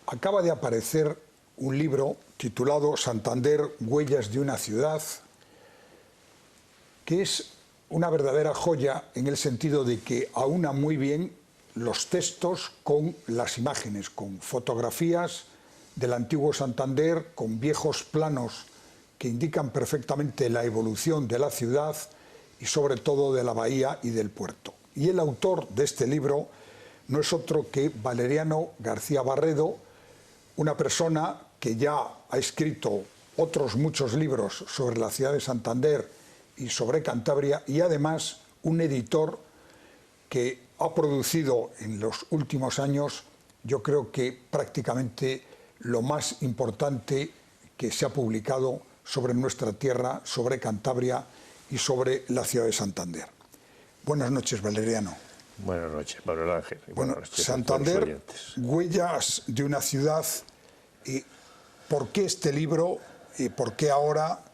Acaba de aparecer un libro titulado Santander, huellas de una ciudad, que es una verdadera joya en el sentido de que aúna muy bien los textos con las imágenes, con fotografías del antiguo Santander, con viejos planos que indican perfectamente la evolución de la ciudad y sobre todo de la bahía y del puerto. Y el autor de este libro no es otro que Valeriano García Barredo, una persona que ya ha escrito otros muchos libros sobre la ciudad de Santander y sobre Cantabria, y además un editor que ha producido en los últimos años, yo creo que prácticamente lo más importante que se ha publicado sobre nuestra tierra, sobre Cantabria y sobre la ciudad de Santander. Buenas noches, Valeriano. Buenas noches, Manuel Ángel. Bueno, Santander, huellas de una ciudad. ¿Por qué este libro? ¿Por qué ahora,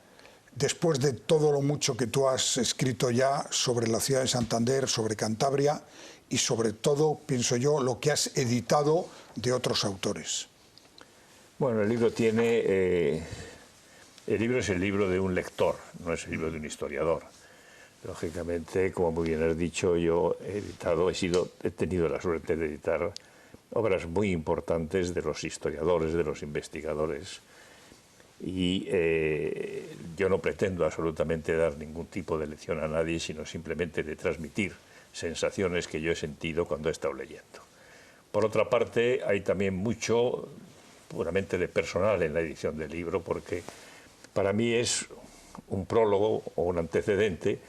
después de todo lo mucho que tú has escrito ya sobre la ciudad de Santander, sobre Cantabria y sobre todo, pienso yo, lo que has editado de otros autores? Bueno, el libro tiene... el libro es el libro de un lector, no es el libro de un historiador. Lógicamente, como muy bien has dicho, yo he tenido la suerte de editar obras muy importantes de los historiadores, de los investigadores, y yo no pretendo absolutamente dar ningún tipo de lección a nadie, sino simplemente de transmitir sensaciones que yo he sentido cuando he estado leyendo. Por otra parte, hay también mucho puramente de personal en la edición del libro, porque para mí es un prólogo o un antecedente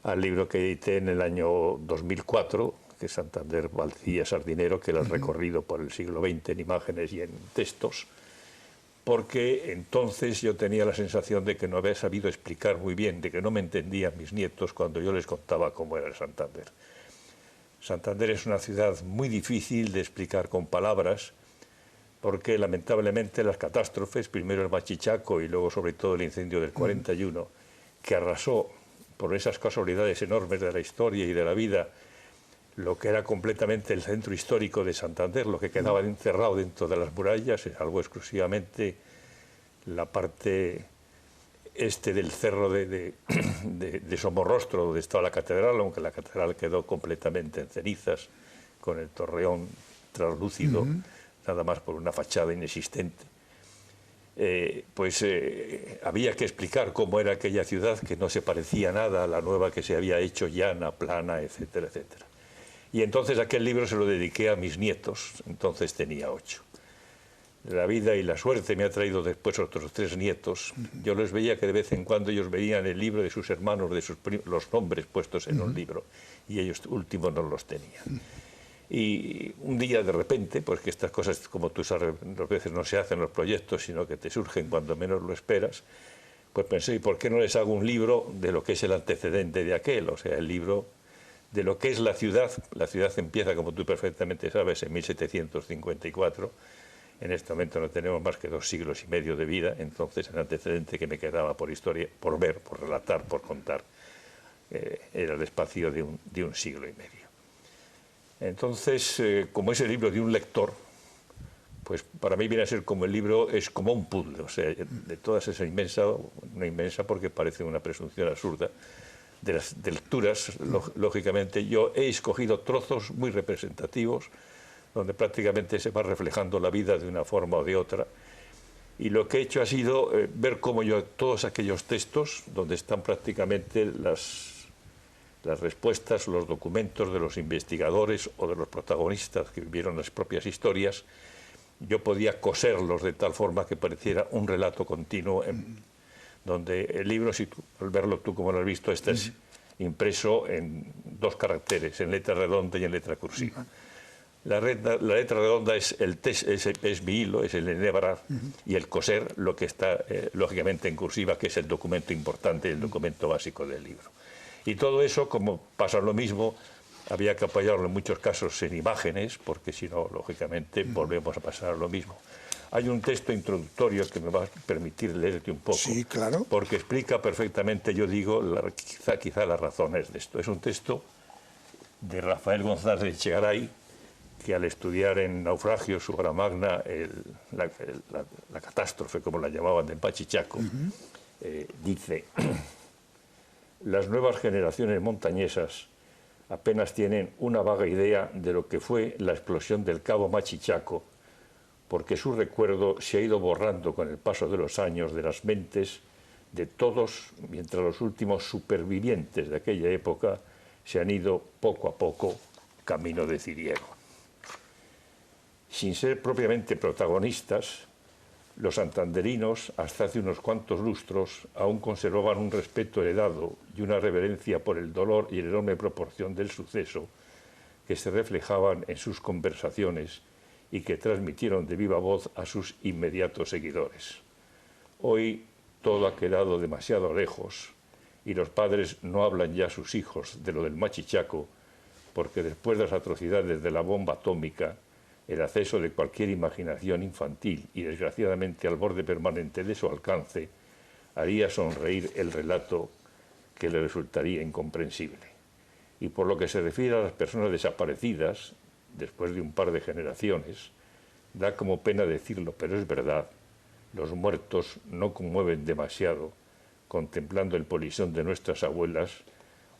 al libro que edité en el año 2004, que es Santander, Valcía, Sardinero, que era el recorrido por el siglo XX en imágenes y en textos, porque entonces yo tenía la sensación de que no había sabido explicar muy bien, de que no me entendían mis nietos cuando yo les contaba cómo era el Santander. Santander es una ciudad muy difícil de explicar con palabras, porque lamentablemente las catástrofes, primero el Machichaco y luego sobre todo el incendio del 41, que arrasó por esas casualidades enormes de la historia y de la vida, lo que era completamente el centro histórico de Santander, lo que quedaba encerrado dentro de las murallas, es algo exclusivamente la parte este del cerro de Somorrostro, donde estaba la catedral, aunque la catedral quedó completamente en cenizas, con el torreón translúcido, nada más por una fachada inexistente. Había que explicar cómo era aquella ciudad, que no se parecía nada a la nueva que se había hecho, llana, plana, etcétera, etcétera. Y entonces aquel libro se lo dediqué a mis nietos, entonces tenía 8. La vida y la suerte me ha traído después otros 3 nietos. Yo les veía que de vez en cuando ellos veían el libro de sus hermanos, los nombres puestos en un libro, y ellos últimos no los tenían. Y un día de repente, pues que estas cosas, como tú sabes, a veces no se hacen los proyectos, sino que te surgen cuando menos lo esperas, pues pensé, ¿y por qué no les hago un libro de lo que es el antecedente de aquel? O sea, el libro de lo que es la ciudad. La ciudad empieza, como tú perfectamente sabes, en 1754. En este momento no tenemos más que 2 siglos y medio de vida, entonces el antecedente que me quedaba por historia, por ver, por relatar, por contar, era el espacio de un siglo y medio. Entonces, como es el libro de un lector, pues para mí viene a ser como el libro, es como un puzzle, o sea, de todas esas no inmensa porque parece una presunción absurda, de las lecturas, lógicamente, yo he escogido trozos muy representativos, donde prácticamente se va reflejando la vida de una forma o de otra, y lo que he hecho ha sido ver cómo yo, todos aquellos textos, donde están prácticamente las respuestas, los documentos de los investigadores o de los protagonistas que vivieron las propias historias, yo podía coserlos de tal forma que pareciera un relato continuo, donde el libro, si tú, al verlo tú como lo has visto, este es impreso en 2 caracteres, en letra redonda y en letra cursiva. La letra redonda es mi hilo, es el enhebrar, y el coser, lo que está lógicamente en cursiva, que es el documento importante, el documento básico del libro. Y todo eso, como pasa lo mismo, había que apoyarlo en muchos casos en imágenes, porque si no, lógicamente, volvemos a pasar a lo mismo. Hay un texto introductorio que me va a permitir leerte un poco, sí, claro, porque explica perfectamente, yo digo, quizá las razones de esto. Es un texto de Rafael González de Echegaray, que al estudiar en Naufragio, su obra magna, la catástrofe, como la llamaban, del Machichaco, dice: las nuevas generaciones montañesas apenas tienen una vaga idea de lo que fue la explosión del Cabo Machichaco, porque su recuerdo se ha ido borrando con el paso de los años de las mentes de todos, mientras los últimos supervivientes de aquella época se han ido poco a poco camino de Ciriego. Sin ser propiamente protagonistas, los santanderinos, hasta hace unos cuantos lustros, aún conservaban un respeto heredado y una reverencia por el dolor y la enorme proporción del suceso que se reflejaban en sus conversaciones y que transmitieron de viva voz a sus inmediatos seguidores. Hoy todo ha quedado demasiado lejos y los padres no hablan ya a sus hijos de lo del Machichaco, porque después de las atrocidades de la bomba atómica, el acceso de cualquier imaginación infantil y desgraciadamente al borde permanente de su alcance haría sonreír el relato que le resultaría incomprensible. Y por lo que se refiere a las personas desaparecidas, después de un par de generaciones, da como pena decirlo, pero es verdad, los muertos no conmueven demasiado contemplando el polisón de nuestras abuelas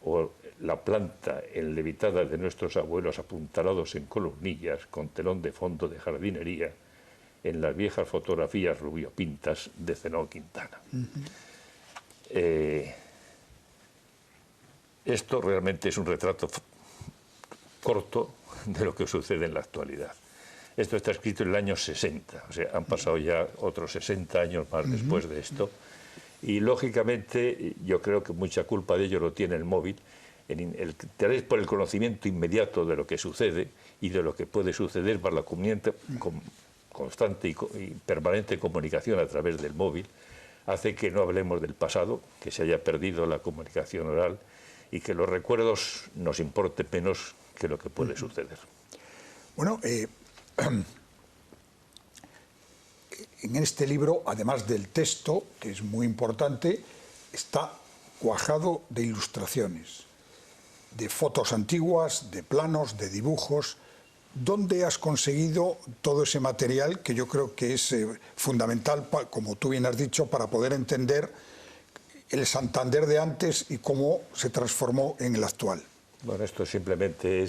o la planta enlevitada de nuestros abuelos apuntalados en columnillas con telón de fondo de jardinería en las viejas fotografías rubiopintas de Zenón Quintana. Esto realmente es un retrato corto de lo que sucede en la actualidad. Esto está escrito en el año 60, o sea, han pasado ya otros 60 años más después de esto, y lógicamente yo creo que mucha culpa de ello lo tiene el móvil, por el conocimiento inmediato de lo que sucede y de lo que puede suceder para la constante y permanente comunicación a través del móvil, hace que no hablemos del pasado, que se haya perdido la comunicación oral y que los recuerdos nos importen menos que lo que puede suceder. Bueno, en este libro, además del texto, que es muy importante, está cuajado de ilustraciones, de fotos antiguas, de planos, de dibujos. ¿Dónde has conseguido todo ese material que yo creo que es fundamental, como tú bien has dicho, para poder entender el Santander de antes y cómo se transformó en el actual? Bueno, esto simplemente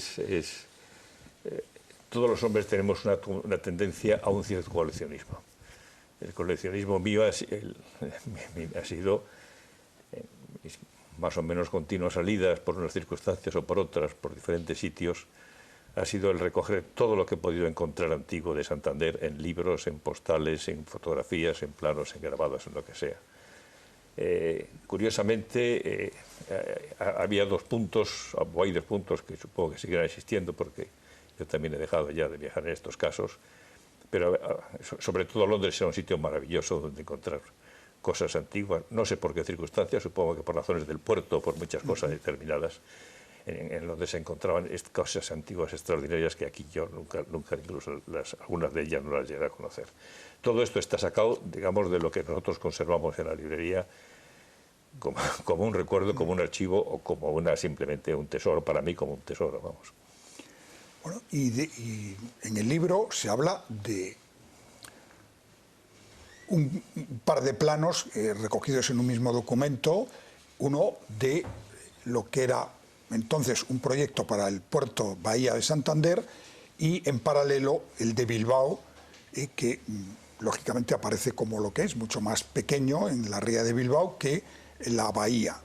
todos los hombres tenemos una tendencia a un cierto coleccionismo. El coleccionismo mío ha sido más o menos continuas salidas por unas circunstancias o por otras, por diferentes sitios, ha sido el recoger todo lo que he podido encontrar antiguo de Santander en libros, en postales, en fotografías, en planos, en grabados, en lo que sea. Curiosamente, había dos puntos, o hay dos puntos que supongo que seguirán existiendo porque yo también he dejado ya de viajar en estos casos, pero sobre todo Londres era un sitio maravilloso donde encontrar cosas antiguas, no sé por qué circunstancias, supongo que por razones del puerto, por muchas cosas determinadas, en donde se encontraban cosas antiguas extraordinarias que aquí yo nunca incluso algunas de ellas no las llegué a conocer. Todo esto está sacado, digamos, de lo que nosotros conservamos en la librería como un recuerdo, como un archivo o como simplemente un tesoro, para mí como un tesoro, vamos. Bueno, y en el libro se habla de un par de planos recogidos en un mismo documento, uno de lo que era entonces un proyecto para el puerto Bahía de Santander y en paralelo el de Bilbao, que lógicamente aparece como lo que es, mucho más pequeño en la ría de Bilbao que en la bahía.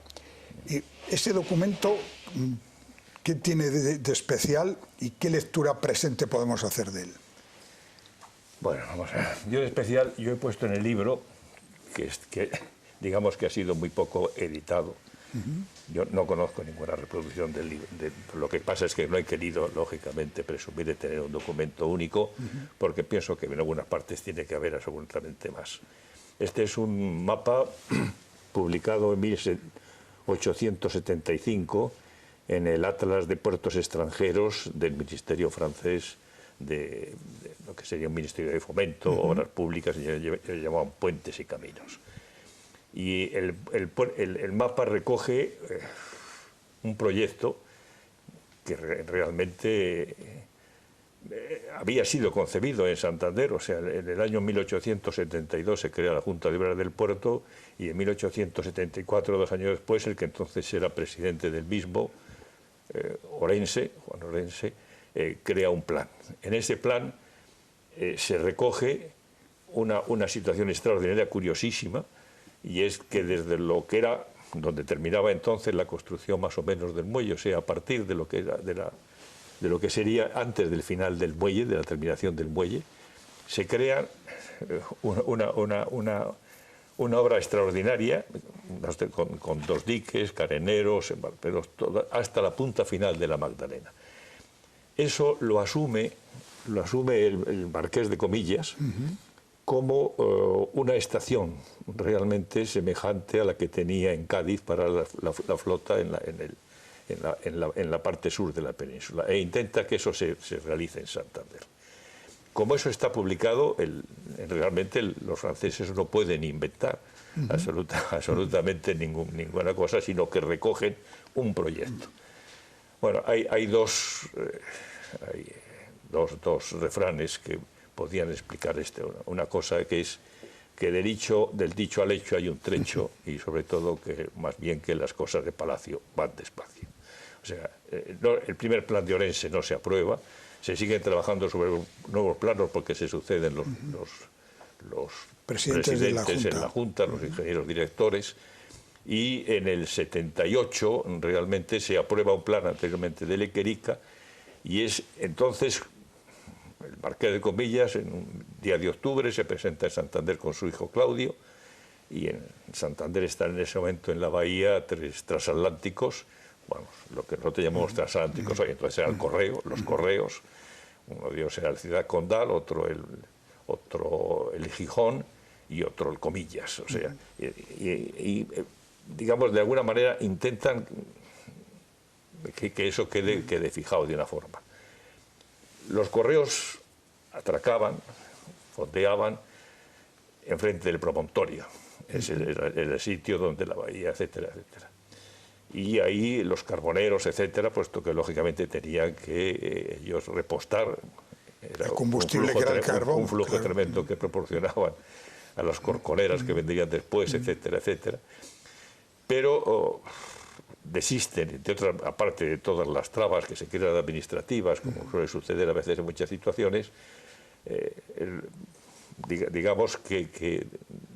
Ese documento, ¿qué tiene de especial y qué lectura presente podemos hacer de él? Bueno, vamos a ver. Yo de especial, yo he puesto en el libro, que digamos que ha sido muy poco editado. Yo no conozco ninguna reproducción del libro. Lo que pasa es que no he querido, lógicamente, presumir de tener un documento único, porque pienso que en algunas partes tiene que haber absolutamente más. Este es un mapa publicado en 1875 en el Atlas de Puertos Extranjeros del Ministerio francés, de lo que sería un Ministerio de Fomento, Obras Públicas, y llamaban Puentes y Caminos. Y el mapa recoge un proyecto que realmente había sido concebido en Santander, o sea, en el año 1872 se crea la Junta Liberal del Puerto y en 1874, 2 años después, el que entonces era presidente del mismo, Juan Orense, crea un plan. En ese plan se recoge una situación extraordinaria, curiosísima, y es que desde lo que era, donde terminaba entonces la construcción más o menos del muelle, o sea, a partir de lo que era de lo que sería antes del final del muelle, de la terminación del muelle, se crea una obra extraordinaria, con 2 diques, careneros, embarcaderos, hasta la punta final de la Magdalena. Eso lo asume el marqués de Comillas como una estación realmente semejante a la que tenía en Cádiz para la flota en la parte sur de la península, e intenta que eso se realice en Santander. Como eso está publicado, realmente los franceses no pueden inventar absolutamente ninguna cosa, sino que recogen un proyecto. Bueno, hay dos refranes que podían explicar una cosa que es que del dicho al hecho hay un trecho, y sobre todo que más bien que las cosas de palacio van despacio. O sea, el primer plan de Orense no se aprueba, se siguen trabajando sobre nuevos planos porque se suceden los presidentes en la Junta, los ingenieros directores, y en el 78 realmente se aprueba un plan anteriormente de Lequerica, y es entonces el marqués de Comillas, en un día de octubre, se presenta en Santander con su hijo Claudio, y en Santander están en ese momento en la bahía 3 transatlánticos, bueno, lo que nosotros llamamos transatlánticos hoy, entonces eran los correos, uno de ellos era el Ciudad Condal, otro el Gijón y otro el Comillas, o sea, y digamos, de alguna manera intentan que eso quede fijado de una forma. Los correos atracaban, fondeaban enfrente del promontorio, ese era el sitio donde la bahía, etcétera, etcétera. Y ahí los carboneros, etcétera, puesto que lógicamente tenían que ellos repostar, era el combustible que era el carbón, un flujo tremendo que proporcionaban a las corconeras que vendrían después, etcétera, etcétera. Pero desisten, aparte de todas las trabas que se crean administrativas, como suele suceder a veces en muchas situaciones, digamos que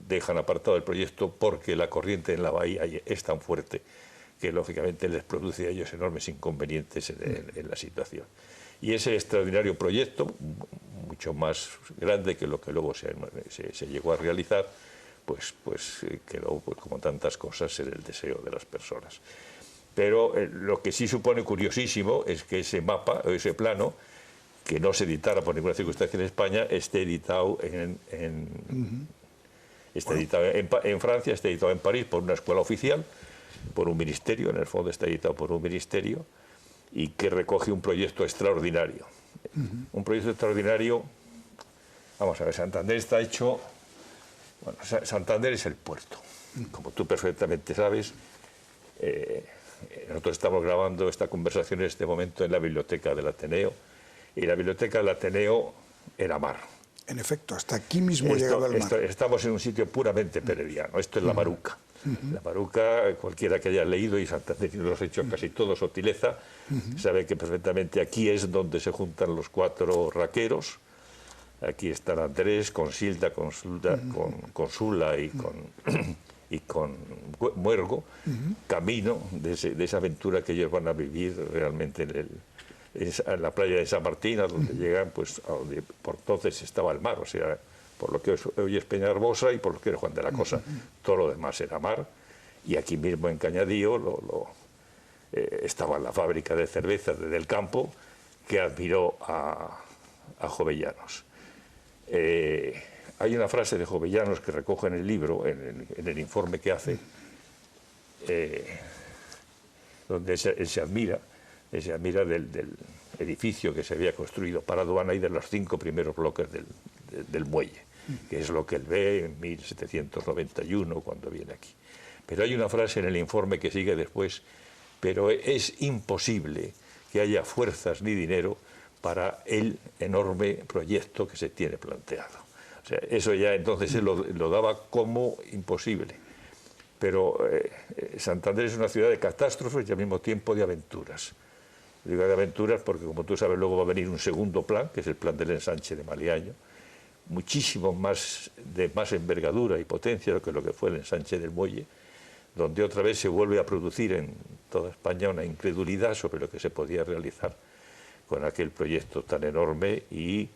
dejan apartado el proyecto porque la corriente en la bahía es tan fuerte que lógicamente les produce a ellos enormes inconvenientes en la situación. Y ese extraordinario proyecto, mucho más grande que lo que luego se llegó a realizar, pues quedó, pues, como tantas cosas, en el deseo de las personas. Pero lo que sí supone curiosísimo es que ese mapa, o ese plano, que no se editara por ninguna circunstancia en España, esté editado en Francia, está editado en París por una escuela oficial, por un ministerio, en el fondo está editado por un ministerio, y que recoge un proyecto extraordinario. Un proyecto extraordinario, vamos a ver, Santander está hecho... Bueno, Santander es el puerto, como tú perfectamente sabes. Nosotros estamos grabando esta conversación en este momento en la biblioteca del Ateneo, y la biblioteca del Ateneo era mar. En efecto, hasta aquí mismo llegaba el mar. Estamos en un sitio puramente pereviano, esto es la Maruca. La Maruca, cualquiera que haya leído, y Santander los ha hecho casi todos, Otileza, sabe que perfectamente aquí es donde se juntan los 4 raqueros. Aquí están Andrés, con Silda, con Sula y con Muergo, camino de esa aventura que ellos van a vivir realmente en la playa de San Martín, a donde llegan, pues, a donde por entonces estaba el mar, o sea, por lo que hoy es Peñarbosa y por lo que era Juan de la Cosa. Todo lo demás era mar, y aquí mismo en Cañadío estaba la fábrica de cerveza del Campo, que admiró a Jovellanos. Hay una frase de Jovellanos que recoge en el libro, en el informe que hace, donde él se admira del edificio que se había construido para aduana y de los 5 primeros bloques del muelle, que es lo que él ve en 1791 cuando viene aquí. Pero hay una frase en el informe que sigue después: pero es imposible que haya fuerzas ni dinero para el enorme proyecto que se tiene planteado. O sea, eso ya entonces él lo daba como imposible. Pero Santander es una ciudad de catástrofes y al mismo tiempo de aventuras. Digo de aventuras porque, como tú sabes, luego va a venir un segundo plan, que es el plan del ensanche de Maliaño, muchísimo más de más envergadura y potencia que lo que fue el ensanche del muelle, donde otra vez se vuelve a producir en toda España una incredulidad sobre lo que se podía realizar con aquel proyecto tan enorme y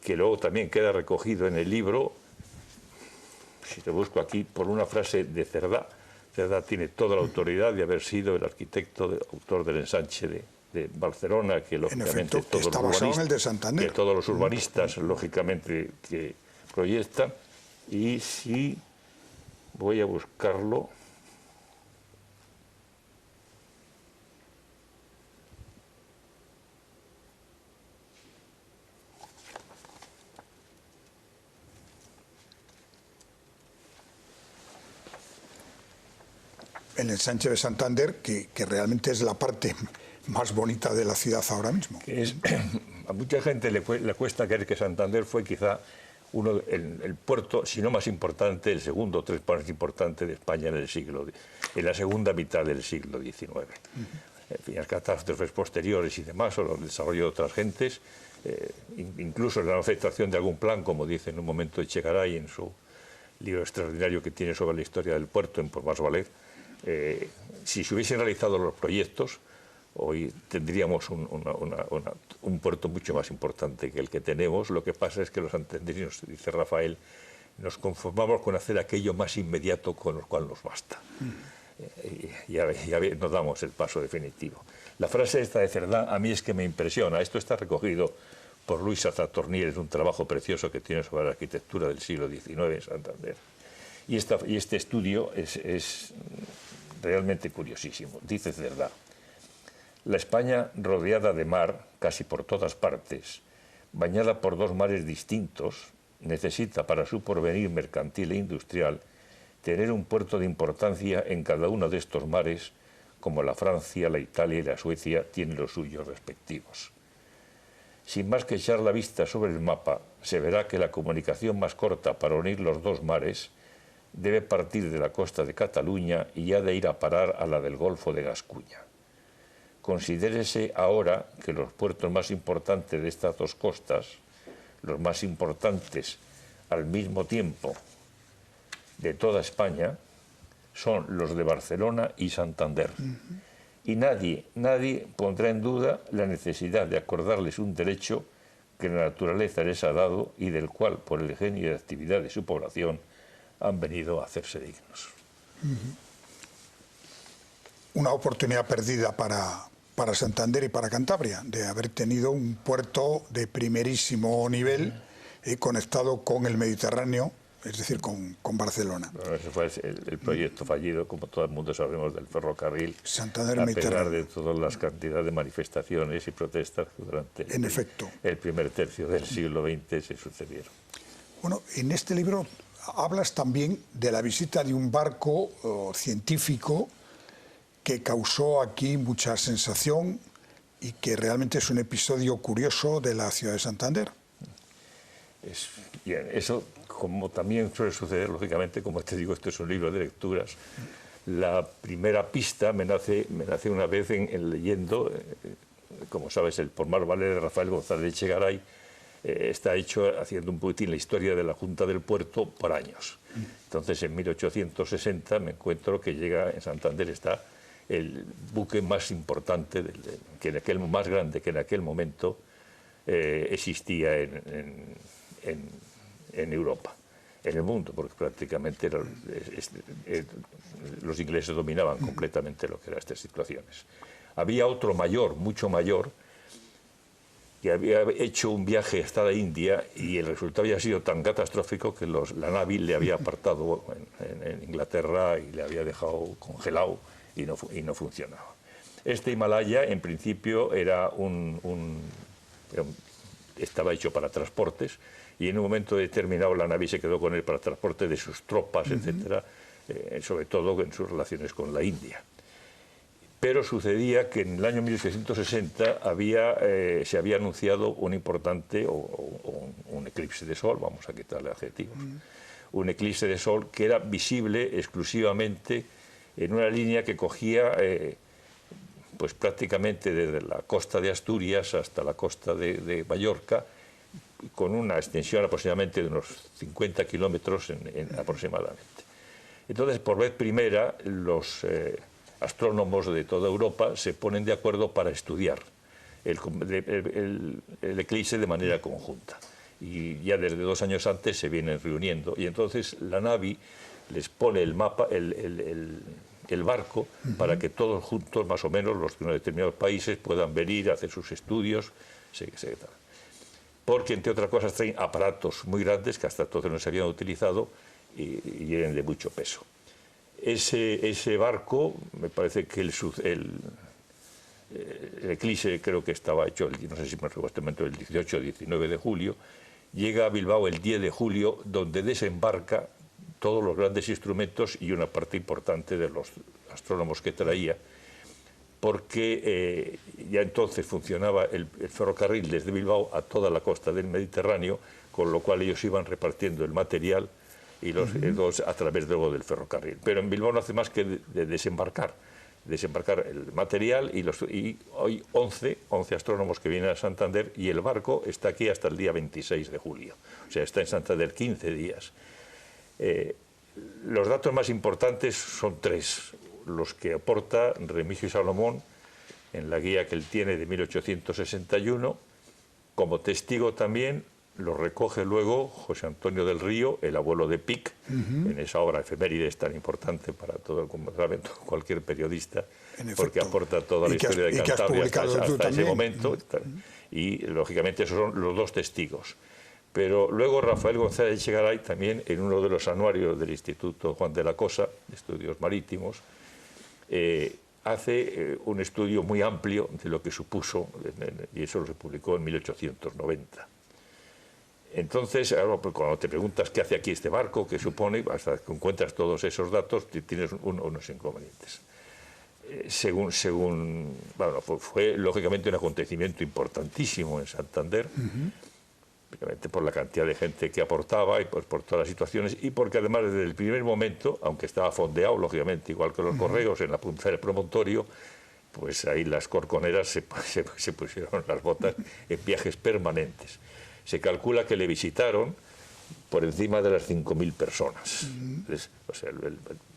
que luego también queda recogido en el libro, si te busco aquí, por una frase de Cerdá. Cerdá tiene toda la autoridad de haber sido el arquitecto, autor del ensanche de Barcelona, que lógicamente todos los urbanistas lógicamente que proyectan. Y si voy a buscarlo... El ensanche de Santander, que realmente es la parte más bonita de la ciudad ahora mismo. A mucha gente le cuesta creer que Santander fue quizá el puerto, si no más importante, el segundo o tres más importante de España en la segunda mitad del siglo XIX. En fin, las catástrofes posteriores y demás, o el desarrollo de otras gentes, incluso la afectación de algún plan, como dice en un momento Echegaray en su libro extraordinario que tiene sobre la historia del puerto en Por Más Valer. Si se hubiesen realizado los proyectos, hoy tendríamos un puerto mucho más importante que el que tenemos. Lo que pasa es que los santanderinos, dice Rafael, nos conformamos con hacer aquello más inmediato con lo cual nos basta. Ya nos damos el paso definitivo. La frase esta de Cerdá a mí es que me impresiona. Esto está recogido por Luis Azatornier, es un trabajo precioso que tiene sobre la arquitectura del siglo XIX en Santander. Y este estudio es realmente curiosísimo. Dice Cerdá: la España rodeada de mar, casi por todas partes, bañada por dos mares distintos, necesita para su porvenir mercantil e industrial tener un puerto de importancia en cada uno de estos mares, como la Francia, la Italia y la Suecia tienen los suyos respectivos. Sin más que echar la vista sobre el mapa, se verá que la comunicación más corta para unir los dos mares debe partir de la costa de Cataluña y ha de ir a parar a la del Golfo de Gascuña. Considérese ahora que los puertos más importantes de estas dos costas, los más importantes al mismo tiempo de toda España, son los de Barcelona y Santander. Y nadie pondrá en duda la necesidad de acordarles un derecho que la naturaleza les ha dado y del cual, por el ingenio y actividad de su población, han venido a hacerse dignos. Una oportunidad perdida para Santander y para Cantabria, de haber tenido un puerto de primerísimo nivel conectado con el Mediterráneo, es decir, con Barcelona. Bueno, ese fue el proyecto fallido, como todo el mundo sabemos, del ferrocarril, Santander a Mediterráneo. pesar de todas las cantidades de manifestaciones y protestas que durante el primer tercio del siglo XX se sucedieron. Bueno, en este libro hablas también de la visita de un barco científico que causó aquí mucha sensación y que realmente es un episodio curioso de la ciudad de Santander. Bien, eso, como también suele suceder, lógicamente, como te digo, esto es un libro de lecturas, la primera pista me nace una vez en leyendo, como sabes, el Por Más Valer de Rafael González Echegaray, está hecho haciendo un poquitín la historia de la Junta del Puerto por años. Entonces, en 1860 me encuentro que llega en Santander, está el buque más importante, más grande que en aquel momento existía en Europa, en el mundo, porque prácticamente los ingleses dominaban completamente lo que eran estas situaciones. Había otro mayor, mucho mayor, que había hecho un viaje hasta la India y el resultado había sido tan catastrófico que la Navy le había apartado en Inglaterra y le había dejado congelado y no funcionaba. Este Himalaya, en principio, estaba hecho para transportes y en un momento determinado la Navy se quedó con él para transporte de sus tropas, etcétera, sobre todo en sus relaciones con la India. Pero sucedía que en el año 1860 se había anunciado un importante, un eclipse de sol, vamos a quitarle adjetivos, un eclipse de sol que era visible exclusivamente en una línea que cogía pues prácticamente desde la costa de Asturias hasta la costa de Mallorca, con una extensión aproximadamente de unos 50 kilómetros aproximadamente. Entonces, por vez primera, los astrónomos de toda Europa se ponen de acuerdo para estudiar el eclipse de manera conjunta. Y ya desde 2 años antes se vienen reuniendo. Y entonces la Navi les pone el mapa, el barco, para que todos juntos, más o menos, los de unos determinados países, puedan venir a hacer sus estudios, etc. Porque, entre otras cosas, traen aparatos muy grandes que hasta entonces no se habían utilizado y eran de mucho peso. Ese barco, me parece que el eclipse creo que estaba hecho, no sé si me recuerdo este momento, el 18 o 19 de julio, llega a Bilbao el 10 de julio, donde desembarca todos los grandes instrumentos y una parte importante de los astrónomos que traía, porque ya entonces funcionaba el ferrocarril desde Bilbao a toda la costa del Mediterráneo, con lo cual ellos iban repartiendo el material y los dos a través luego del ferrocarril. Pero en Bilbao no hace más que desembarcar el material y hoy 11 astrónomos que vienen a Santander y el barco está aquí hasta el día 26 de julio. O sea, está en Santander 15 días. Los datos más importantes son 3, los que aporta Remigio Salomón en la guía que él tiene de 1861, como testigo también lo recoge luego José Antonio del Río, el abuelo de Pic, en esa obra efemérides tan importante para todo cualquier periodista, porque aporta toda la historia de Cantabria hasta ese momento, y lógicamente esos son los 2 testigos. Pero luego Rafael González Echegaray, también en uno de los anuarios del Instituto Juan de la Cosa, de Estudios Marítimos, hace un estudio muy amplio de lo que supuso, y eso se publicó en 1890. Entonces, cuando te preguntas qué hace aquí este barco, qué supone, hasta que encuentras todos esos datos, tienes unos inconvenientes. Bueno, fue lógicamente un acontecimiento importantísimo en Santander, obviamente por la cantidad de gente que aportaba y por todas las situaciones, y porque además desde el primer momento, aunque estaba fondeado, lógicamente, igual que los correos, en la punta del promontorio, pues ahí las corconeras se pusieron las botas en viajes permanentes. Se calcula que le visitaron por encima de las 5.000 personas. Entonces, o sea,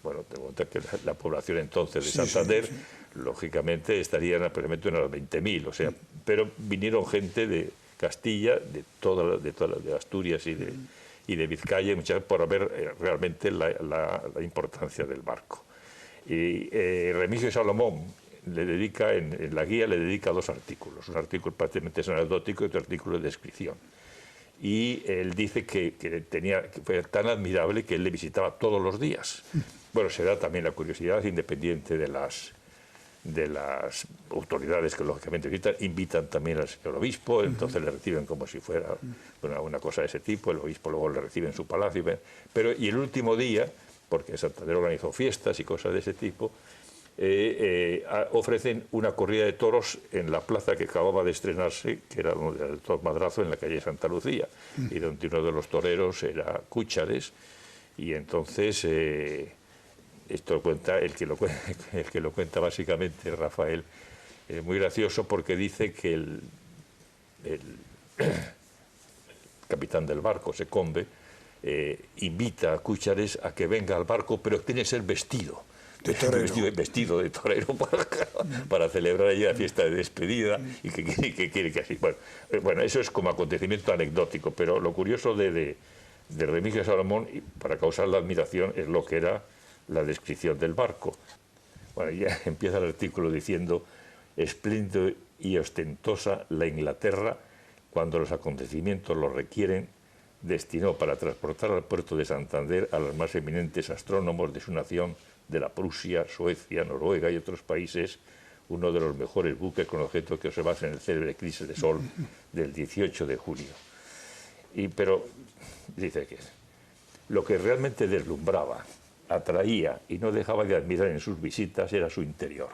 bueno, te cuenta que la población entonces de Santander, lógicamente, estaría aproximadamente en las 20.000, o sea, pero vinieron gente de Castilla, de Asturias y de Vizcaya, por ver realmente la importancia del barco. Y Remigio Salomón le dedica, en la guía le dedica 2 artículos, un artículo prácticamente anecdótico y otro artículo de descripción. Y él dice que fue tan admirable que él le visitaba todos los días. Bueno, se da también la curiosidad, independiente de las autoridades que lógicamente invitan también al señor obispo, entonces le reciben como si fuera una cosa de ese tipo, el obispo luego le recibe en su palacio, y el último día, porque Santander organizó fiestas y cosas de ese tipo, ofrecen una corrida de toros en la plaza que acababa de estrenarse, que era el Tor Madrazo en la calle Santa Lucía, y donde uno de los toreros era Cúchares, y entonces esto cuenta el que lo cuenta básicamente Rafael, es muy gracioso porque dice que el capitán del barco, Secombe, invita a Cúchares a que venga al barco, pero tiene que ser vestido de torero para celebrar allí la fiesta de despedida y que quiere que así. Bueno, eso es como acontecimiento anecdótico, pero lo curioso de Remigio Salomón, y para causar la admiración, es lo que era la descripción del barco. Bueno, ya empieza el artículo diciendo: espléndido y ostentosa la Inglaterra, cuando los acontecimientos lo requieren, destinó para transportar al puerto de Santander a los más eminentes astrónomos de su nación, de la Prusia, Suecia, Noruega y otros países, uno de los mejores buques con objeto que observarse en el célebre eclipse de sol del 18 de julio. Pero dice que lo que realmente deslumbraba, atraía y no dejaba de admirar en sus visitas era su interior.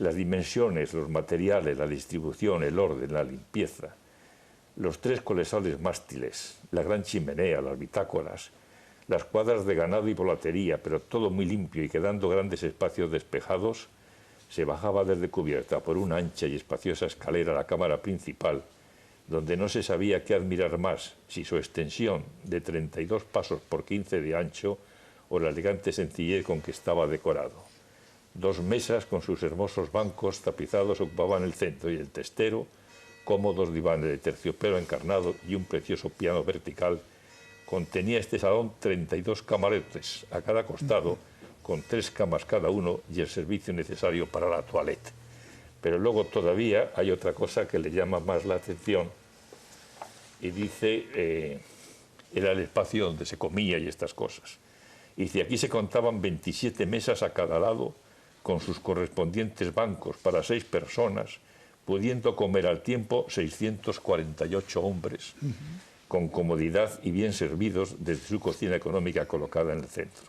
Las dimensiones, los materiales, la distribución, el orden, la limpieza, los 3 colosales mástiles, la gran chimenea, las bitácoras, las cuadras de ganado y volatería, pero todo muy limpio y quedando grandes espacios despejados, se bajaba desde cubierta por una ancha y espaciosa escalera a la cámara principal, donde no se sabía qué admirar más, si su extensión de 32 pasos por 15 de ancho o la elegante sencillez con que estaba decorado. 2 mesas con sus hermosos bancos tapizados ocupaban el centro y el testero, cómodos divanes de terciopelo encarnado y un precioso piano vertical. Contenía este salón 32 camarotes a cada costado, con 3 camas cada uno y el servicio necesario para la toilette. Pero luego todavía hay otra cosa que le llama más la atención y dice, era el espacio donde se comía y estas cosas. Y dice, aquí se contaban 27 mesas a cada lado, con sus correspondientes bancos para 6 personas, pudiendo comer al tiempo 648 hombres, con comodidad y bien servidos desde su cocina económica colocada en el centro.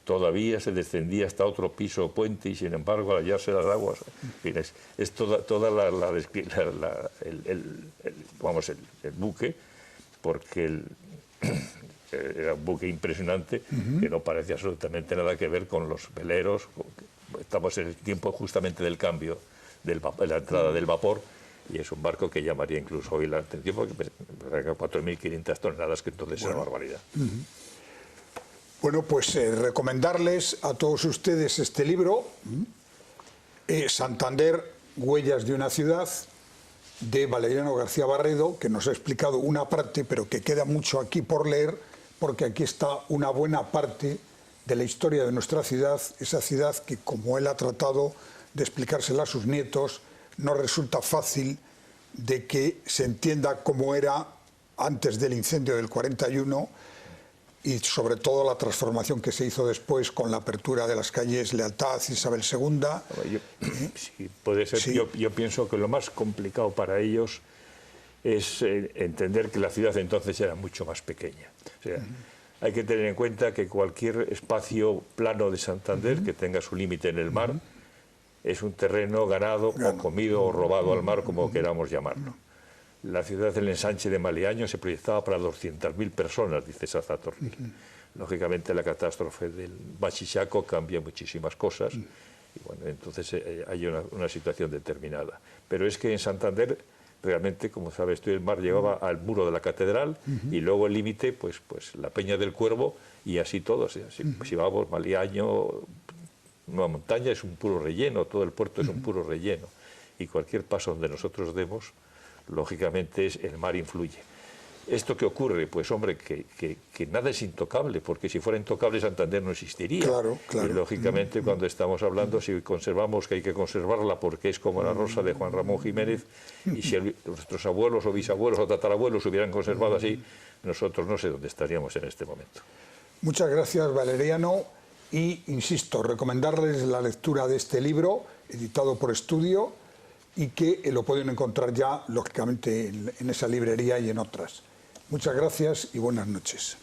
Todavía se descendía hasta otro piso o puente y, sin embargo, al hallarse las aguas, es toda el buque, porque era un buque impresionante que no parece absolutamente nada que ver con los veleros. Estamos en el tiempo justamente del cambio de la entrada del vapor, y es un barco que llamaría incluso hoy la atención porque pesa 4.500 toneladas, que entonces era una barbaridad. Bueno, pues recomendarles a todos ustedes este libro, Santander, Huellas de una ciudad, de Valeriano García Barredo, que nos ha explicado una parte, pero que queda mucho aquí por leer, porque aquí está una buena parte de la historia de nuestra ciudad, esa ciudad que, como él ha tratado de explicársela a sus nietos, no resulta fácil de que se entienda cómo era antes del incendio del 41 y sobre todo la transformación que se hizo después con la apertura de las calles Lealtad, Isabel II. Sí, puede ser. Sí. Yo pienso que lo más complicado para ellos es entender que la ciudad entonces era mucho más pequeña. O sea, hay que tener en cuenta que cualquier espacio plano de Santander que tenga su límite en el mar es un terreno ganado o comido o robado al mar, como queramos llamarlo. La ciudad del ensanche de Maliaño se proyectaba para 200.000 personas, dice Sazatornil. Lógicamente la catástrofe del Bachichaco cambia muchísimas cosas y bueno, entonces hay una situación determinada. Pero es que en Santander realmente, como sabes tú, el mar llegaba al muro de la catedral y luego el límite, pues la Peña del Cuervo y así todo. O sea, si vamos, Maliaño, Nueva Montaña es un puro relleno, todo el puerto es un puro relleno. Y cualquier paso donde nosotros demos, lógicamente el mar influye. ¿Esto qué ocurre? Pues hombre, que nada es intocable, porque si fuera intocable Santander no existiría. Claro, claro. Y lógicamente cuando estamos hablando, si conservamos, que hay que conservarla porque es como la rosa de Juan Ramón Jiménez, y si nuestros abuelos o bisabuelos o tatarabuelos hubieran conservado así, nosotros no sé dónde estaríamos en este momento. Muchas gracias, Valeriano, y insisto, recomendarles la lectura de este libro, editado por Estudio, y que lo pueden encontrar ya, lógicamente, en esa librería y en otras. Muchas gracias y buenas noches.